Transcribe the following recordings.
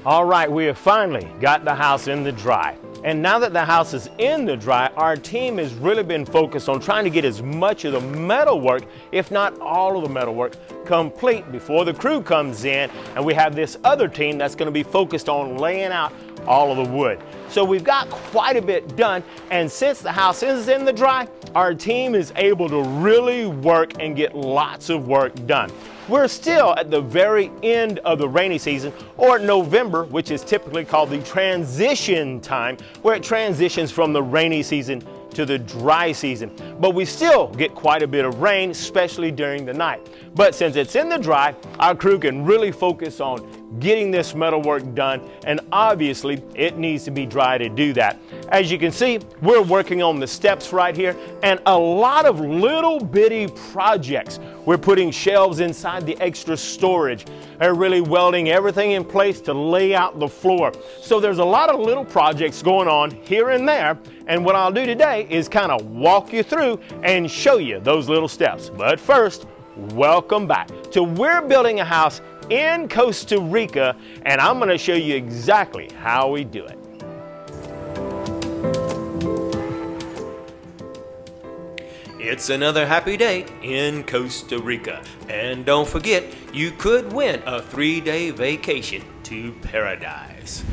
All right, we have finally got the house in the dry. And now that the house is in the dry, our team has really been focused on trying to get as much of the metal work, if not all of the metal work, complete before the crew comes in. And we have this other team that's going to be focused on laying out all of the wood. So we've got quite a bit done, and since the house is in the dry, our team is able to really work and get lots of work done. We're still at the very end of the rainy season, or November, which is typically called the transition time, where it transitions from the rainy season to the dry season. But we still get quite a bit of rain, especially during the night. But since it's in the dry, our crew can really focus on getting this metal work done, and obviously it needs to be dry to do that. As you can see, we're working on the steps right here and a lot of little bitty projects. We're putting shelves inside the extra storage and really welding everything in place to lay out the floor. So there's a lot of little projects going on here and there, and what I'll do today is kind of walk you through and show you those little steps. But first, welcome back to We're Building a House in Costa Rica, and I'm going to show you exactly how we do it. It's another happy day in Costa Rica, and don't forget, you could win a 3-day vacation to paradise.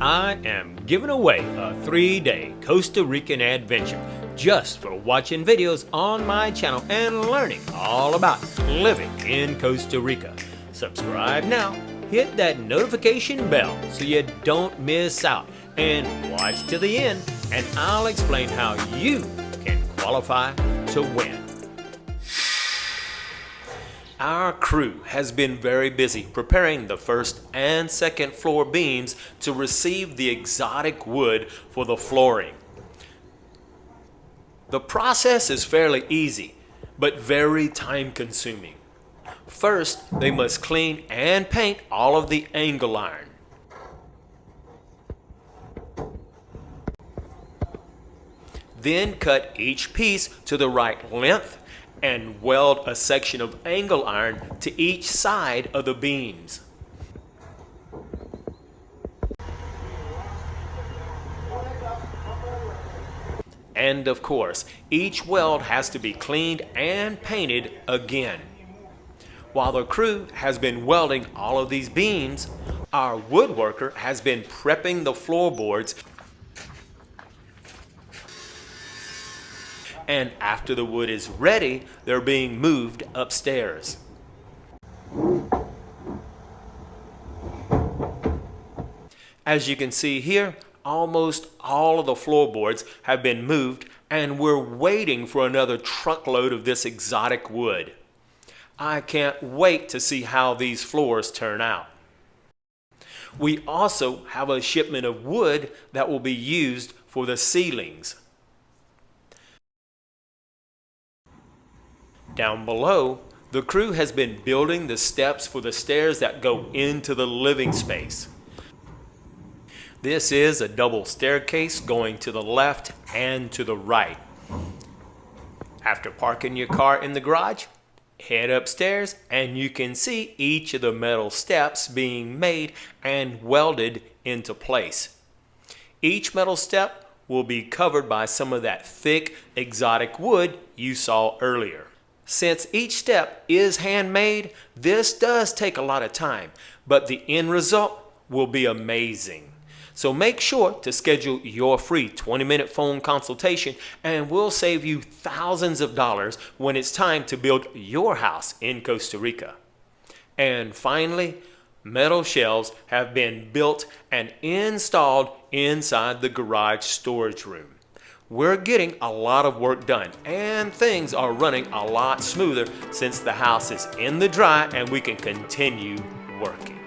I am giving away a 3-day Costa Rican adventure just for watching videos on my channel and learning all about living in Costa Rica. Subscribe now, hit that notification bell so you don't miss out, and watch to the end and I'll explain how you can qualify to win. Our crew has been very busy preparing the first and second floor beams to receive the exotic wood for the flooring. The process is fairly easy, but very time-consuming. First, they must clean and paint all of the angle iron. Then cut each piece to the right length and weld a section of angle iron to each side of the beams. And of course, each weld has to be cleaned and painted again. While the crew has been welding all of these beams, our woodworker has been prepping the floorboards, and after the wood is ready, they're being moved upstairs. As you can see here, almost all of the floorboards have been moved, and we're waiting for another truckload of this exotic wood. I can't wait to see how these floors turn out. We also have a shipment of wood that will be used for the ceilings. Down below, the crew has been building the steps for the stairs that go into the living space. This is a double staircase going to the left and to the right. After parking your car in the garage, head upstairs and you can see each of the metal steps being made and welded into place. Each metal step will be covered by some of that thick exotic wood you saw earlier. Since each step is handmade, this does take a lot of time, but the end result will be amazing. So make sure to schedule your free 20-minute phone consultation, and we'll save you thousands of dollars when it's time to build your house in Costa Rica. And finally, metal shelves have been built and installed inside the garage storage room. We're getting a lot of work done, and things are running a lot smoother since the house is in the dry and we can continue working.